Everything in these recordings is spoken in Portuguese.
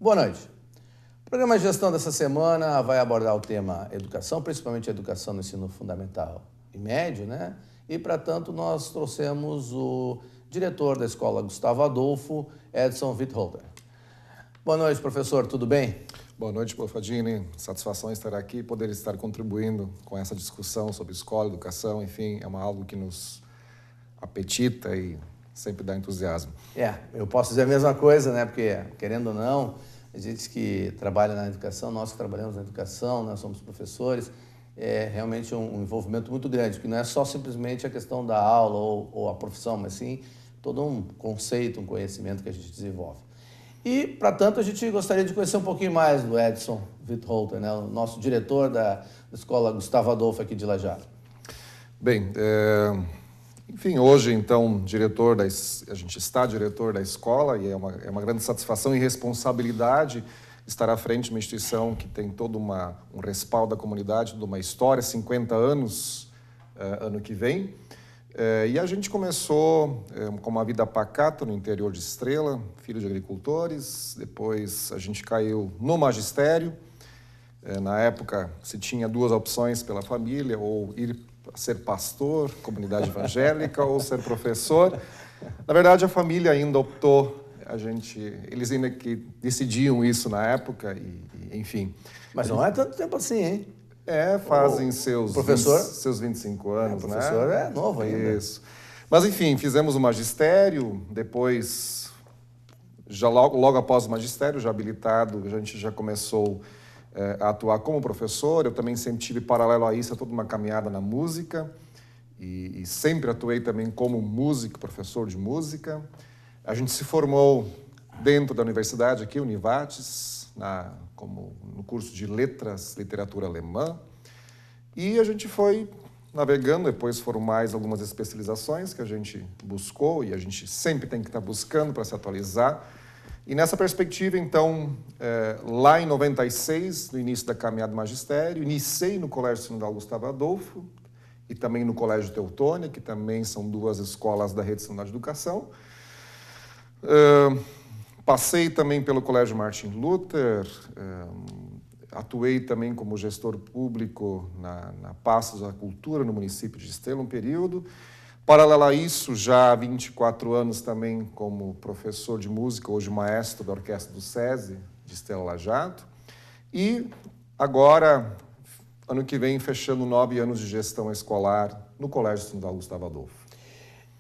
Boa noite. O programa de gestão dessa semana vai abordar o tema educação, principalmente a educação no ensino fundamental e médio, né? E, para tanto, nós trouxemos o diretor da escola Gustavo Adolfo, Edson Wittholter. Boa noite, professor, tudo bem? Boa noite, Bofadini. Satisfação estar aqui e poder estar contribuindo com essa discussão sobre escola, educação, enfim, é algo que nos apetita e sempre dá entusiasmo. Eu posso dizer a mesma coisa, né? Porque, querendo ou não, a gente que trabalha na educação, nós que trabalhamos na educação, nós somos professores, é realmente um envolvimento muito grande, que não é só simplesmente a questão da aula ou a profissão, mas sim todo um conceito, um conhecimento que a gente desenvolve. E, para tanto, a gente gostaria de conhecer um pouquinho mais do Edson Wittholter, né? O nosso diretor da escola Gustavo Adolfo aqui de Lajado. Bem, enfim, hoje, então, a gente está diretor da escola e é uma grande satisfação e responsabilidade estar à frente de uma instituição que tem todo um respaldo da comunidade, toda uma história, 50 anos ano que vem. E a gente começou com uma vida pacata no interior de Estrela, filho de agricultores. Depois a gente caiu no magistério. Na época se tinha duas opções pela família, ou ir ser pastor, comunidade evangélica, ou ser professor. Na verdade, a família ainda optou, eles ainda que decidiam isso na época, enfim. Mas não é tanto tempo assim, hein? Fazem seus 25 anos, né? O professor é novo ainda. Isso. Mas, enfim, fizemos o magistério, depois, já logo após o magistério, já habilitado, a gente já começou a atuar como professor. Eu também sempre tive, paralelo a isso, toda uma caminhada na música e sempre atuei também como músico, professor de música. A gente se formou dentro da universidade aqui, Univates, como no curso de letras, literatura alemã, e a gente foi navegando. Depois foram mais algumas especializações que a gente buscou, e a gente sempre tem que estar buscando para se atualizar. E nessa perspectiva, então, lá em 96, no início da caminhada do magistério, iniciei no Colégio Sinodal Gustavo Adolfo e também no Colégio Teutônia, que também são duas escolas da Rede Sinodal de Educação. Passei também pelo Colégio Martin Luther, atuei também como gestor público na Passos da Cultura no município de Estrela um período. Paralelo a isso, já há 24 anos também como professor de música, hoje maestro da Orquestra do SESI de Estrela Lajado. E agora, ano que vem, fechando 9 anos de gestão escolar no Colégio Sinodal Gustavo Adolfo.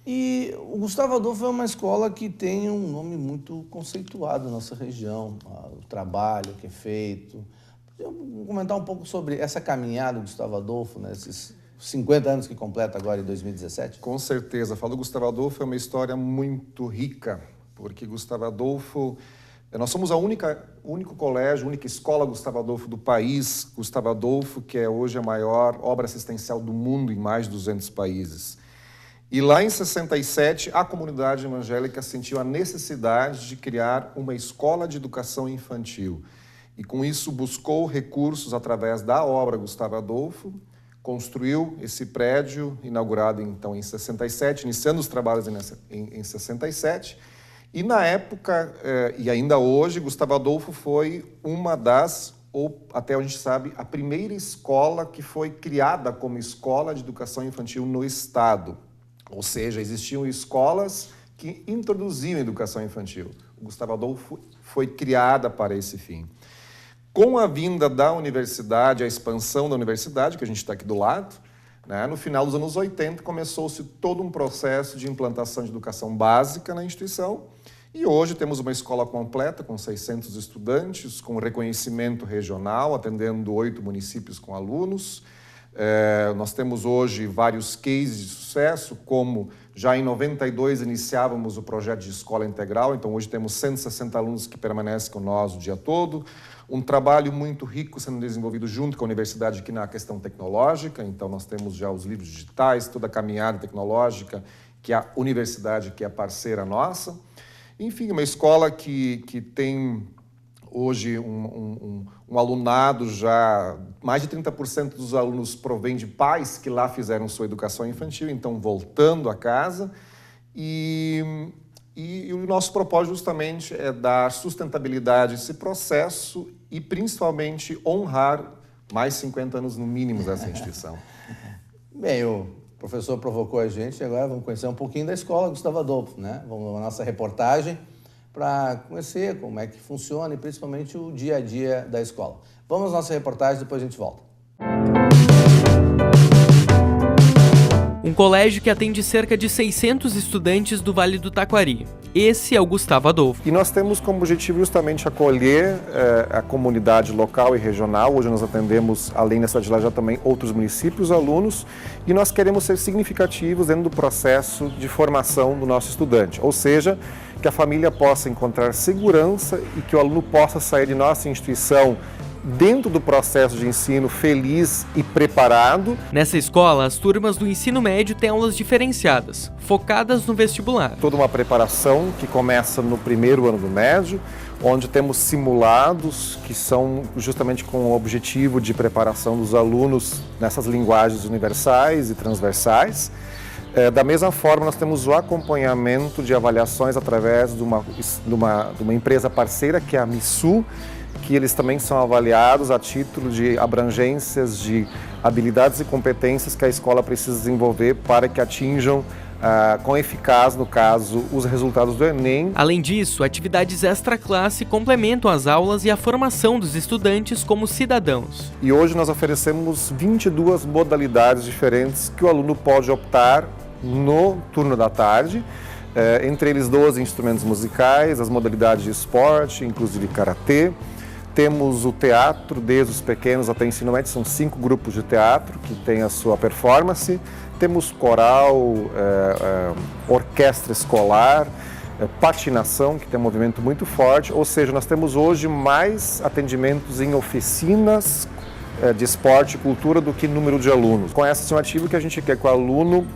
E o Gustavo Adolfo é uma escola que tem um nome muito conceituado na nossa região, o trabalho que é feito. Podia comentar um pouco sobre essa caminhada do Gustavo Adolfo, né, esses 50 anos que completa agora em 2017? Com certeza. Falar do Gustavo Adolfo é uma história muito rica, porque Gustavo Adolfo, nós somos único colégio, única escola Gustavo Adolfo do país. Gustavo Adolfo, que é hoje a maior obra assistencial do mundo em mais de 200 países. E lá em 67, a comunidade evangélica sentiu a necessidade de criar uma escola de educação infantil. E com isso buscou recursos através da obra Gustavo Adolfo, construiu esse prédio, inaugurado então em 67, iniciando os trabalhos em 67. E na época, e ainda hoje, Gustavo Adolfo foi uma das, ou até onde a gente sabe, a primeira escola que foi criada como escola de educação infantil no Estado. Ou seja, existiam escolas que introduziam a educação infantil. O Gustavo Adolfo foi criada para esse fim. Com a vinda da universidade, a expansão da universidade, que a gente está aqui do lado, né, no final dos anos 80, começou-se todo um processo de implantação de educação básica na instituição. E hoje temos uma escola completa, com 600 estudantes, com reconhecimento regional, atendendo 8 municípios com alunos. Nós temos hoje vários cases de sucesso, como já em 92 iniciávamos o projeto de escola integral, então hoje temos 160 alunos que permanecem com nós o dia todo. Um trabalho muito rico sendo desenvolvido junto com a universidade aqui na questão tecnológica, então nós temos já os livros digitais, toda a caminhada tecnológica, que a universidade que é parceira nossa. Enfim, uma escola que tem hoje um alunado já, mais de 30% dos alunos provém de pais que lá fizeram sua educação infantil, então voltando a casa. E E o nosso propósito justamente é dar sustentabilidade a esse processo e principalmente honrar mais 50 anos no mínimo dessa instituição. Bem, o professor provocou a gente e agora vamos conhecer um pouquinho da Escola Gustavo Adolfo, né? Vamos à nossa reportagem para conhecer como é que funciona e principalmente o dia a dia da escola. Vamos à nossa reportagem, depois a gente volta. Um colégio que atende cerca de 600 estudantes do Vale do Taquari. Esse é o Gustavo Adolfo. E nós temos como objetivo justamente acolher a comunidade local e regional. Hoje nós atendemos, além da cidade de Lajado, também outros municípios, alunos, e nós queremos ser significativos dentro do processo de formação do nosso estudante. Ou seja, que a família possa encontrar segurança e que o aluno possa sair de nossa instituição dentro do processo de ensino feliz e preparado. Nessa escola, as turmas do ensino médio têm aulas diferenciadas, focadas no vestibular. Toda uma preparação que começa no primeiro ano do médio, onde temos simulados que são justamente com o objetivo de preparação dos alunos nessas linguagens universais e transversais. Da mesma forma, nós temos o acompanhamento de avaliações através de uma empresa parceira, que é a MISU, que eles também são avaliados a título de abrangências de habilidades e competências que a escola precisa desenvolver para que atinjam com eficácia, no caso, os resultados do Enem. Além disso, atividades extra-classe complementam as aulas e a formação dos estudantes como cidadãos. E hoje nós oferecemos 22 modalidades diferentes que o aluno pode optar no turno da tarde, entre eles 12 instrumentos musicais, as modalidades de esporte, inclusive karatê. Temos o teatro, desde os pequenos até o ensino médio, são 5 grupos de teatro que têm a sua performance. Temos coral, orquestra escolar, patinação, que tem um movimento muito forte. Ou seja, nós temos hoje mais atendimentos em oficinas de esporte e cultura do que número de alunos. Com essa estimativa que a gente quer que o aluno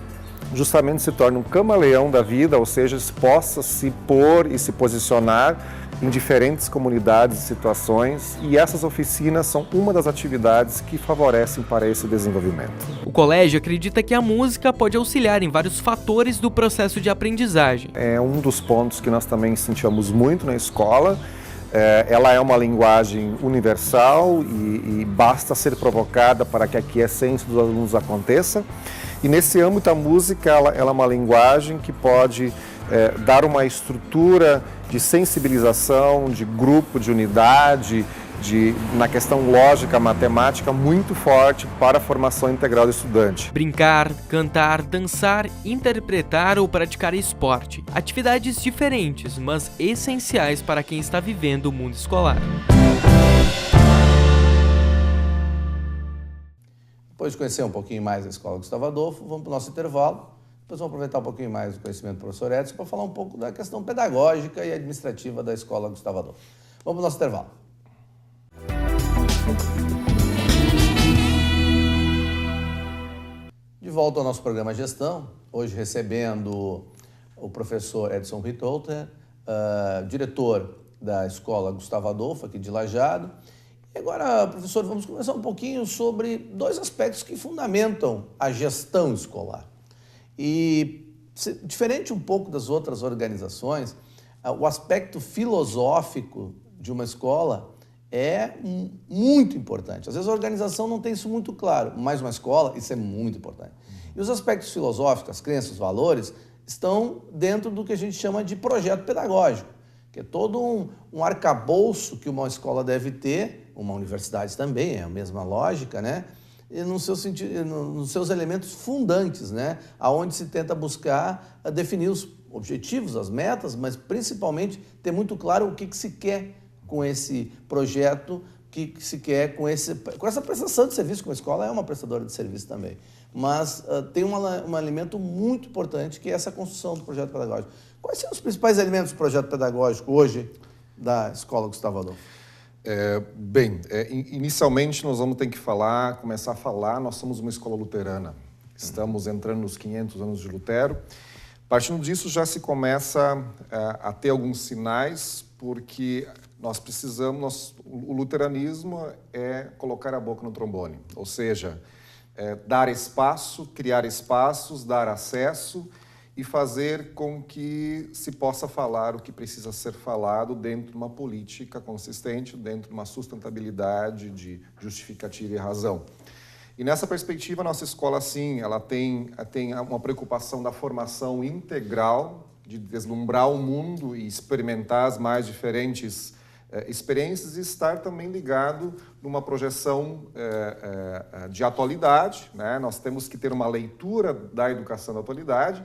justamente se torne um camaleão da vida, ou seja, possa se pôr e se posicionar em diferentes comunidades e situações, e essas oficinas são uma das atividades que favorecem para esse desenvolvimento. O colégio acredita que a música pode auxiliar em vários fatores do processo de aprendizagem. É um dos pontos que nós também incentivamos muito na escola. Ela é uma linguagem universal e basta ser provocada para que a aquiescência dos alunos aconteça. E nesse âmbito a música ela é uma linguagem que pode dar uma estrutura de sensibilização, de grupo, de unidade, na questão lógica, matemática, muito forte para a formação integral do estudante. Brincar, cantar, dançar, interpretar ou praticar esporte. Atividades diferentes, mas essenciais para quem está vivendo o mundo escolar. Depois de conhecer um pouquinho mais a Escola Gustavo Adolfo, vamos para o nosso intervalo. Depois vamos aproveitar um pouquinho mais do conhecimento do professor Edson para falar um pouco da questão pedagógica e administrativa da Escola Gustavo Adolfo. Vamos para o nosso intervalo. De volta ao nosso programa Gestão, hoje recebendo o professor Edson Ritolter, diretor da Escola Gustavo Adolfo, aqui de Lajado. E agora, professor, vamos conversar um pouquinho sobre 2 aspectos que fundamentam a gestão escolar. E, diferente um pouco das outras organizações, o aspecto filosófico de uma escola é muito importante. Às vezes a organização não tem isso muito claro, mas uma escola, isso é muito importante. E os aspectos filosóficos, as crenças, os valores, estão dentro do que a gente chama de projeto pedagógico, que é todo um arcabouço que uma escola deve ter, uma universidade também, é a mesma lógica, né? E no seu sentido, nos seus elementos fundantes, né? Aonde se tenta buscar definir os objetivos, as metas, mas principalmente ter muito claro o que se quer com esse projeto, o que se quer com essa prestação de serviço, que a escola é uma prestadora de serviço também. Mas tem um elemento muito importante, que é essa construção do projeto pedagógico. Quais são os principais elementos do projeto pedagógico hoje da Escola Gustavo Adolfo? Inicialmente nós vamos ter que começar a falar, nós somos uma escola luterana. Estamos entrando nos 500 anos de Lutero. Partindo disso, já se começa a ter alguns sinais, porque nós precisamos, o luteranismo é colocar a boca no trombone, ou seja, dar espaço, criar espaços, dar acesso e fazer com que se possa falar o que precisa ser falado dentro de uma política consistente, dentro de uma sustentabilidade de justificativa e razão. E nessa perspectiva, a nossa escola, sim, ela tem uma preocupação da formação integral, de deslumbrar o mundo e experimentar as mais diferentes experiências e estar também ligado numa projeção de atualidade, né? Nós temos que ter uma leitura da educação da atualidade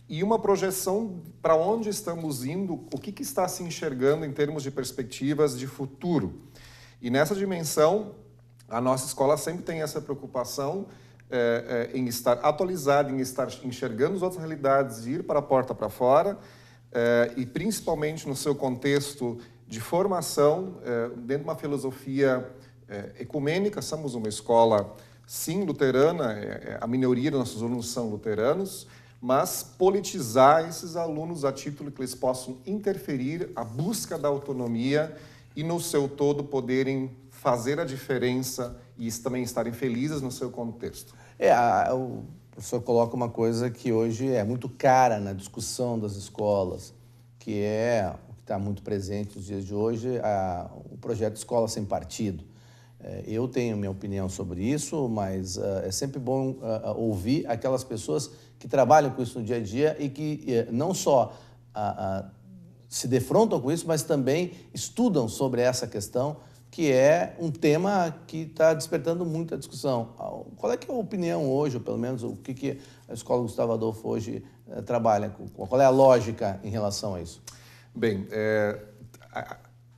e uma projeção para onde estamos indo, o que está se enxergando em termos de perspectivas de futuro. E nessa dimensão, a nossa escola sempre tem essa preocupação em estar atualizada, em estar enxergando as outras realidades, ir para a porta para fora, e principalmente no seu contexto de formação, dentro de uma filosofia ecumênica. Somos uma escola, sim, luterana, a minoria dos nossos alunos são luteranos, mas politizar esses alunos a título que eles possam interferir a busca da autonomia e, no seu todo, poderem fazer a diferença e também estarem felizes no seu contexto. O professor coloca uma coisa que hoje é muito cara na discussão das escolas, que é o que está muito presente nos dias de hoje, o projeto Escola Sem Partido. Eu tenho minha opinião sobre isso, mas é sempre bom ouvir aquelas pessoas que trabalham com isso no dia a dia e que não só se defrontam com isso, mas também estudam sobre essa questão, que é um tema que está despertando muita discussão. Qual é que é a opinião hoje, ou pelo menos o que a Escola Gustavo Adolfo hoje trabalha? Qual é a lógica em relação a isso? Bem,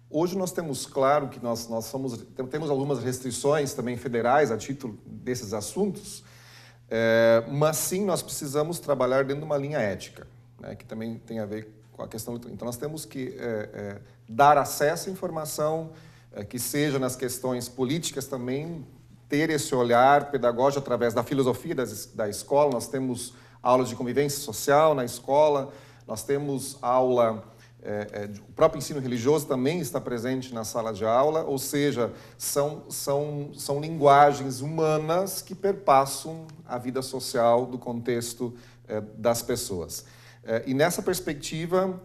hoje nós temos claro que nós temos algumas restrições também federais a título desses assuntos, mas sim nós precisamos trabalhar dentro de uma linha ética, né, que também tem a ver com a questão. Então nós temos que dar acesso à informação, que seja nas questões políticas também, ter esse olhar pedagógico através da filosofia da escola. Nós temos aulas de convivência social na escola, nós temos aula, o próprio ensino religioso também está presente na sala de aula, ou seja, são linguagens humanas que perpassam a vida social do contexto das pessoas. E nessa perspectiva,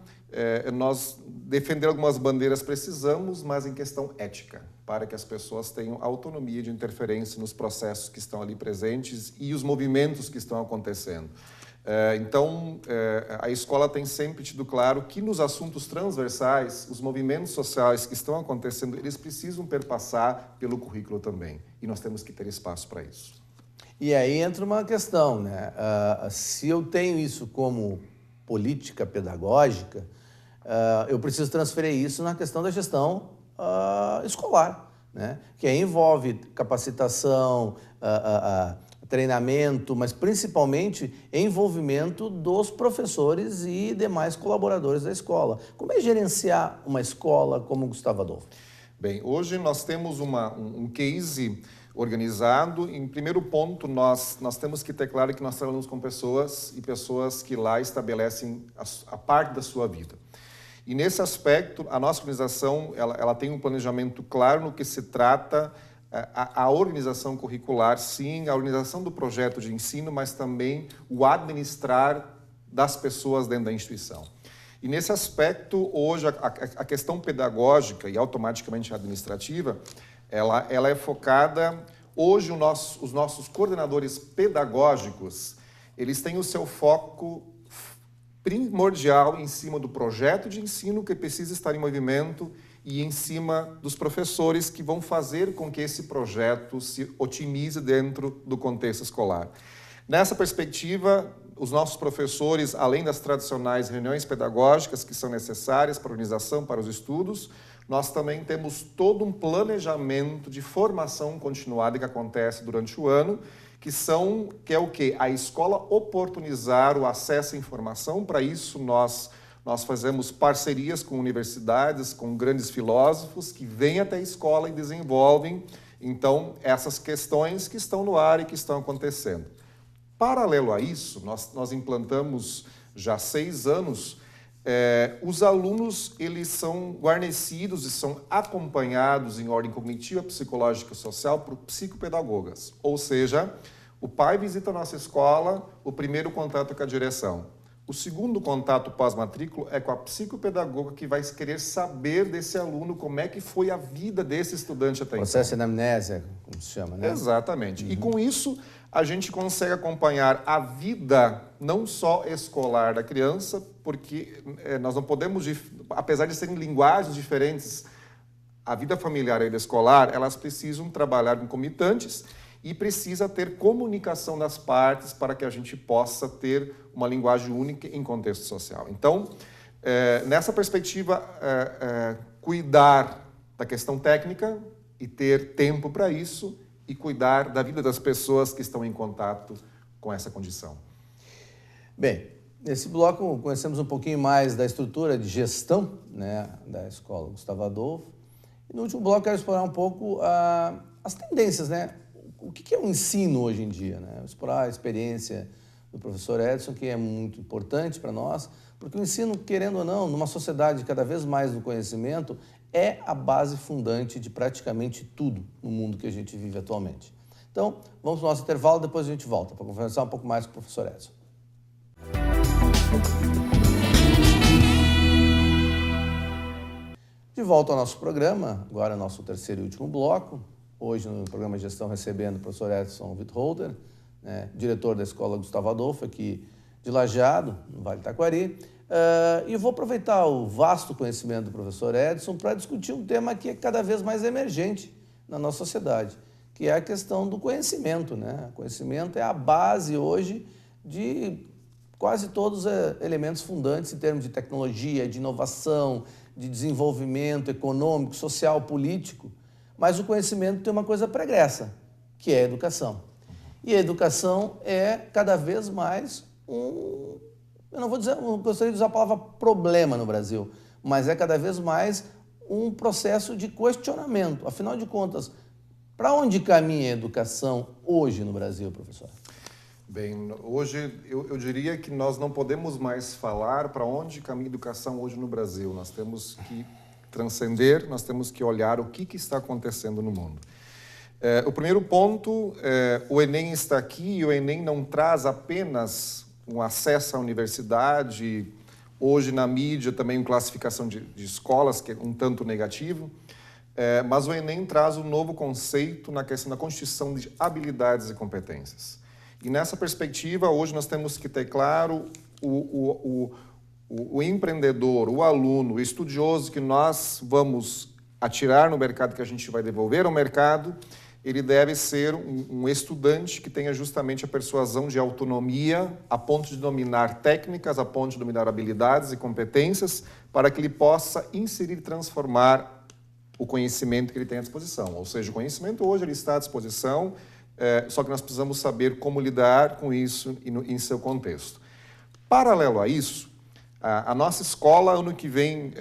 nós defender algumas bandeiras precisamos, mas em questão ética, para que as pessoas tenham autonomia de interferência nos processos que estão ali presentes e os movimentos que estão acontecendo. Então, a escola tem sempre tido claro que nos assuntos transversais, os movimentos sociais que estão acontecendo, eles precisam perpassar pelo currículo também, e nós temos que ter espaço para isso. E aí entra uma questão, né? Se eu tenho isso como política pedagógica, eu preciso transferir isso na questão da gestão escolar, né? Que aí envolve capacitação, treinamento, mas principalmente envolvimento dos professores e demais colaboradores da escola. Como é gerenciar uma escola como Gustavo Adolfo? Bem, hoje nós temos um case organizado. Em primeiro ponto, nós temos que ter claro que nós trabalhamos com pessoas e pessoas que lá estabelecem a parte da sua vida. E nesse aspecto, a nossa organização ela tem um planejamento claro no que se trata a organização curricular, sim, a organização do projeto de ensino, mas também o administrar das pessoas dentro da instituição. E nesse aspecto, hoje, a questão pedagógica e automaticamente administrativa, ela é focada. Hoje, os nossos coordenadores pedagógicos, eles têm o seu foco primordial em cima do projeto de ensino que precisa estar em movimento e em cima dos professores que vão fazer com que esse projeto se otimize dentro do contexto escolar. Nessa perspectiva, os nossos professores, além das tradicionais reuniões pedagógicas que são necessárias para a organização, para os estudos, nós também temos todo um planejamento de formação continuada que acontece durante o ano, que é o quê? A escola oportunizar o acesso à informação. Para isso, nós fazemos parcerias com universidades, com grandes filósofos que vêm até a escola e desenvolvem, então, essas questões que estão no ar e que estão acontecendo. Paralelo a isso, nós implantamos já há 6 anos, os alunos eles são guarnecidos e são acompanhados em ordem cognitiva, psicológica e social por psicopedagogas. Ou seja, o pai visita a nossa escola, o primeiro contato com a direção. O segundo contato pós-matrículo é com a psicopedagoga, que vai querer saber desse aluno como é que foi a vida desse estudante até então. Processo de anamnésia, como se chama, né? Exatamente. E com isso, a gente consegue acompanhar a vida não só escolar da criança, porque nós não podemos, apesar de serem linguagens diferentes, a vida familiar e a vida escolar, elas precisam trabalhar concomitantes e precisa ter comunicação das partes para que a gente possa ter uma linguagem única em contexto social. Então, nessa perspectiva, cuidar da questão técnica e ter tempo para isso e cuidar da vida das pessoas que estão em contato com essa condição. Bem, nesse bloco conhecemos um pouquinho mais da estrutura de gestão, né, da Escola Gustavo Adolfo. E no último bloco quero explorar um pouco as tendências, né? O que é o ensino hoje em dia, né? Explorar a experiência do professor Edson, que é muito importante para nós, porque o ensino, querendo ou não, numa sociedade cada vez mais do conhecimento, é a base fundante de praticamente tudo no mundo que a gente vive atualmente. Então, vamos para o nosso intervalo, depois a gente volta para conversar um pouco mais com o professor Edson. De volta ao nosso programa, agora nosso terceiro e último bloco. Hoje, no programa de gestão, recebendo o professor Edson Wittholder, né, diretor da Escola Gustavo Adolfo, aqui de Lajeado, no Vale do Taquari. E eu vou aproveitar o vasto conhecimento do professor Edson para discutir um tema que é cada vez mais emergente na nossa sociedade, que é a questão do conhecimento, né? O conhecimento é a base hoje de quase todos os elementos fundantes em termos de tecnologia, de inovação, de desenvolvimento econômico, social, político. Mas o conhecimento tem uma coisa pregressa, que é a educação. E a educação é cada vez mais eu não gostaria de usar a palavra problema no Brasil, mas é cada vez mais um processo de questionamento. Afinal de contas, para onde caminha a educação hoje no Brasil, professor? Bem, hoje eu diria que nós não podemos mais falar para onde caminha a educação hoje no Brasil. Nós temos que transcender, nós temos que olhar o que está acontecendo no mundo. O primeiro ponto, o Enem está aqui e o Enem não traz apenas um acesso à universidade, hoje na mídia também uma classificação de escolas, que é um tanto negativo, mas o Enem traz um novo conceito na questão da constituição de habilidades e competências. E nessa perspectiva, hoje nós temos que ter claro o empreendedor, o aluno, o estudioso que nós vamos atirar no mercado, que a gente vai devolver ao mercado, ele deve ser um estudante que tenha justamente a persuasão de autonomia a ponto de dominar técnicas, a ponto de dominar habilidades e competências, para que ele possa inserir e transformar o conhecimento que ele tem à disposição. Ou seja, o conhecimento hoje ele está à disposição, só que nós precisamos saber como lidar com isso em seu contexto. Paralelo a isso, a nossa escola, ano que vem,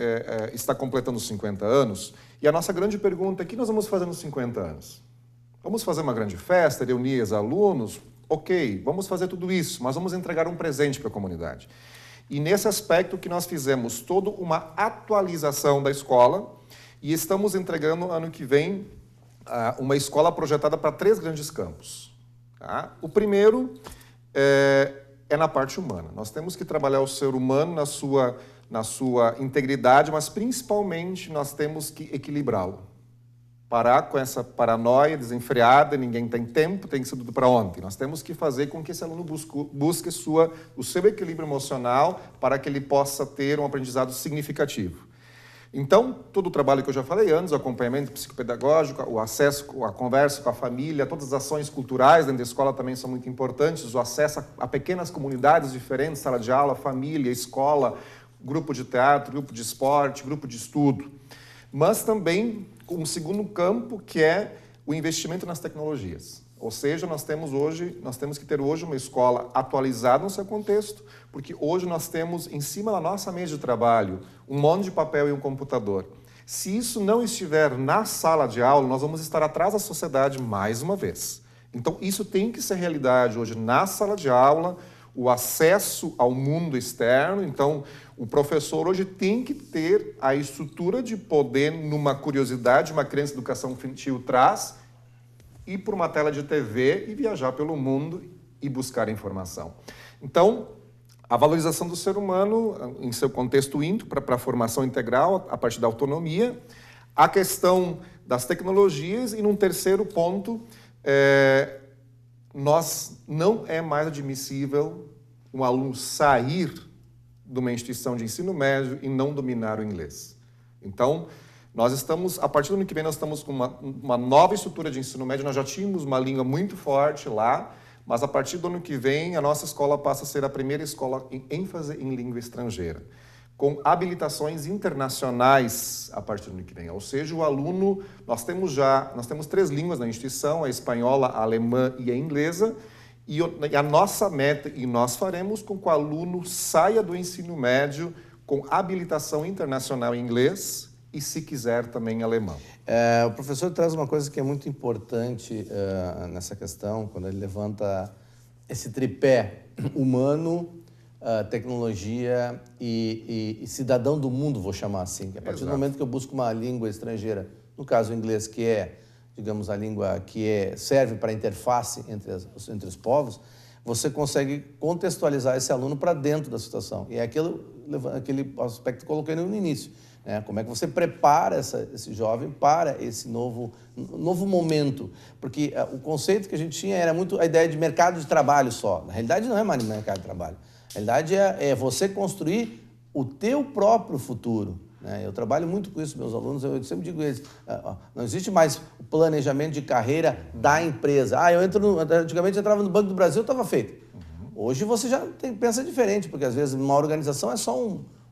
está completando 50 anos, e a nossa grande pergunta é: o que nós vamos fazer nos 50 anos? Vamos fazer uma grande festa, reunir os alunos? Ok, vamos fazer tudo isso, mas vamos entregar um presente para a comunidade. E nesse aspecto que nós fizemos toda uma atualização da escola e estamos entregando, ano que vem, uma escola projetada para 3 grandes campos. Tá? O primeiro é na parte humana. Nós temos que trabalhar o ser humano na sua integridade, mas principalmente nós temos que equilibrá-lo. Parar com essa paranoia desenfreada, ninguém tem tempo, tem que ser tudo para ontem. Nós temos que fazer com que esse aluno busque o seu equilíbrio emocional para que ele possa ter um aprendizado significativo. Então, todo o trabalho que eu já falei antes, o acompanhamento psicopedagógico, o acesso, a conversa com a família, todas as ações culturais dentro da escola também são muito importantes, o acesso a pequenas comunidades diferentes, sala de aula, família, escola, grupo de teatro, grupo de esporte, grupo de estudo. Mas também um segundo campo, que é o investimento nas tecnologias. Ou seja, nós temos que ter hoje uma escola atualizada no seu contexto, porque hoje nós temos em cima da nossa mesa de trabalho um monte de papel e um computador. Se isso não estiver na sala de aula, nós vamos estar atrás da sociedade mais uma vez. Então, isso tem que ser realidade hoje na sala de aula, o acesso ao mundo externo. Então, o professor hoje tem que ter a estrutura de poder, numa curiosidade, uma criança de educação infantil traz, ir para uma tela de TV e viajar pelo mundo e buscar informação. Então, A valorização do ser humano em seu contexto íntimo, para a formação integral, a partir da autonomia. A questão das tecnologias e, num terceiro ponto, não é mais admissível um aluno sair de uma instituição de ensino médio e não dominar o inglês. Então, a partir do ano que vem, nós estamos com uma nova estrutura de ensino médio. Nós já tínhamos uma língua muito forte lá, mas a partir do ano que vem, a nossa escola passa a ser a primeira escola em ênfase em língua estrangeira, com habilitações internacionais a partir do ano que vem. Ou seja, o aluno, nós temos 3 línguas na instituição, a espanhola, a alemã e a inglesa, e a nossa meta, e nós faremos com que o aluno saia do ensino médio com habilitação internacional em inglês e, se quiser, também em alemão. O professor traz uma coisa que é muito importante nessa questão, quando ele levanta esse tripé humano, tecnologia e cidadão do mundo, vou chamar assim. A partir do momento que eu busco uma língua estrangeira, no caso o inglês, que é, digamos, a língua que serve para a interface entre os povos, você consegue contextualizar esse aluno para dentro da situação. E é aquele aspecto que eu coloquei no início. Como é que você prepara esse jovem para esse novo momento? Porque o conceito que a gente tinha era muito a ideia de mercado de trabalho só. Na realidade, não é mais mercado de trabalho. Na realidade, é você construir o teu próprio futuro. Eu trabalho muito com isso, meus alunos, eu sempre digo a eles, não existe mais o planejamento de carreira da empresa. Antigamente eu entrava no Banco do Brasil, estava feito. Hoje você já pensa diferente, porque às vezes uma organização é só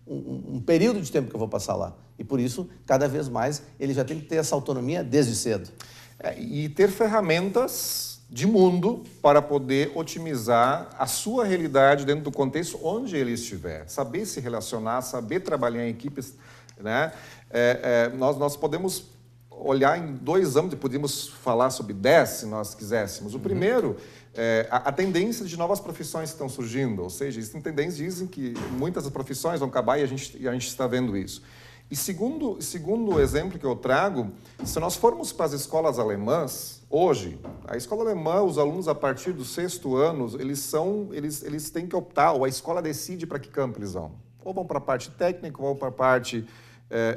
um período de tempo que eu vou passar lá. E por isso, cada vez mais, ele já tem que ter essa autonomia desde cedo. E ter ferramentas de mundo para poder otimizar a sua realidade dentro do contexto onde ele estiver. Saber se relacionar, saber trabalhar em equipes. Nós podemos olhar em 2 âmbitos, podemos falar sobre 10, se nós quiséssemos. O primeiro, a tendência de novas profissões que estão surgindo, ou seja, existem tendências, dizem que muitas das profissões vão acabar e a gente está vendo isso. E segundo o exemplo que eu trago, se nós formos para as escolas alemãs, hoje, a escola alemã, os alunos a partir do 6º ano, eles têm que optar, ou a escola decide para que campo eles vão. Ou vão para a parte técnica, ou vão para a parte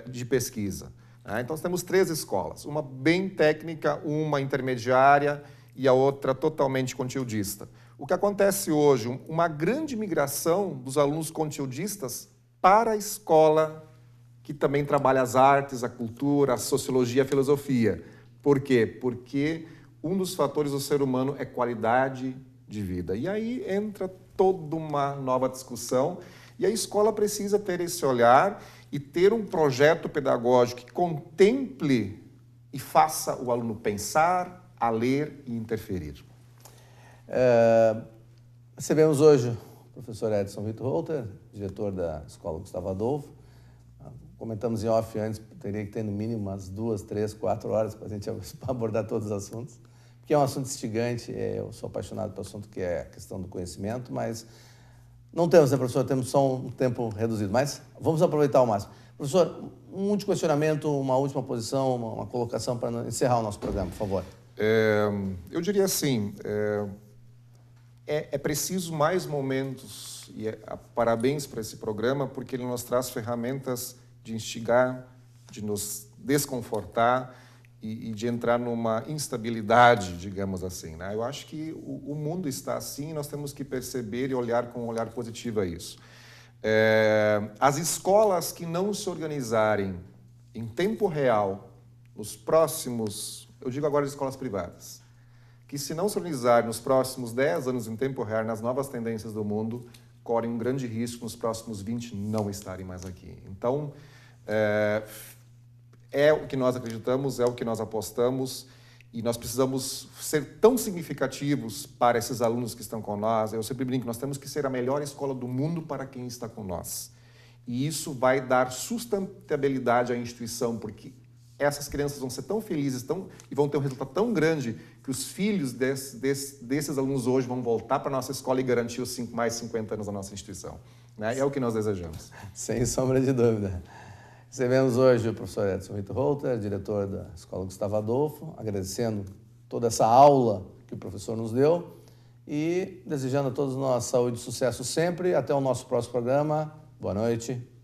de pesquisa. Então, nós temos 3 escolas, uma bem técnica, uma intermediária e a outra totalmente conteudista. O que acontece hoje? Uma grande migração dos alunos conteudistas para a escola que também trabalha as artes, a cultura, a sociologia, a filosofia. Por quê? Porque um dos fatores do ser humano é qualidade de vida. E aí entra toda uma nova discussão e a escola precisa ter esse olhar e ter um projeto pedagógico que contemple e faça o aluno pensar, a ler e interferir. Recebemos hoje o professor Edson Vitor Holter, diretor da Escola Gustavo Adolfo. Comentamos em off antes, teria que ter no mínimo umas 2, 3, 4 horas para a gente abordar todos os assuntos, porque é um assunto instigante, eu sou apaixonado pelo assunto que é a questão do conhecimento, mas não temos, né, professor? Temos só um tempo reduzido, mas vamos aproveitar ao máximo. Professor, um último questionamento, uma última posição, uma colocação para encerrar o nosso programa, por favor. Eu diria assim, é preciso mais momentos, e parabéns para esse programa, porque ele nos traz ferramentas de instigar, de nos desconfortar e de entrar numa instabilidade, digamos assim. Eu acho que o mundo está assim e nós temos que perceber e olhar com um olhar positivo a isso. As escolas que não se organizarem em tempo real, nos próximos, eu digo agora as escolas privadas, que se não se organizarem nos próximos 10 anos em tempo real, nas novas tendências do mundo, correm um grande risco nos próximos 20 não estarem mais aqui. Então, é o que nós acreditamos, é o que nós apostamos e nós precisamos ser tão significativos para esses alunos que estão com nós. Eu sempre brinco, nós temos que ser a melhor escola do mundo para quem está com nós. E isso vai dar sustentabilidade à instituição, porque essas crianças vão ser tão felizes e vão ter um resultado tão grande que os filhos desses alunos hoje vão voltar para a nossa escola e garantir os mais 50 anos da nossa instituição. É o que nós desejamos. Sem sombra de dúvida. Recebemos hoje o professor Edson Vitor Holter, diretor da Escola Gustavo Adolfo, agradecendo toda essa aula que o professor nos deu e desejando a todos nós saúde e sucesso sempre. Até o nosso próximo programa. Boa noite.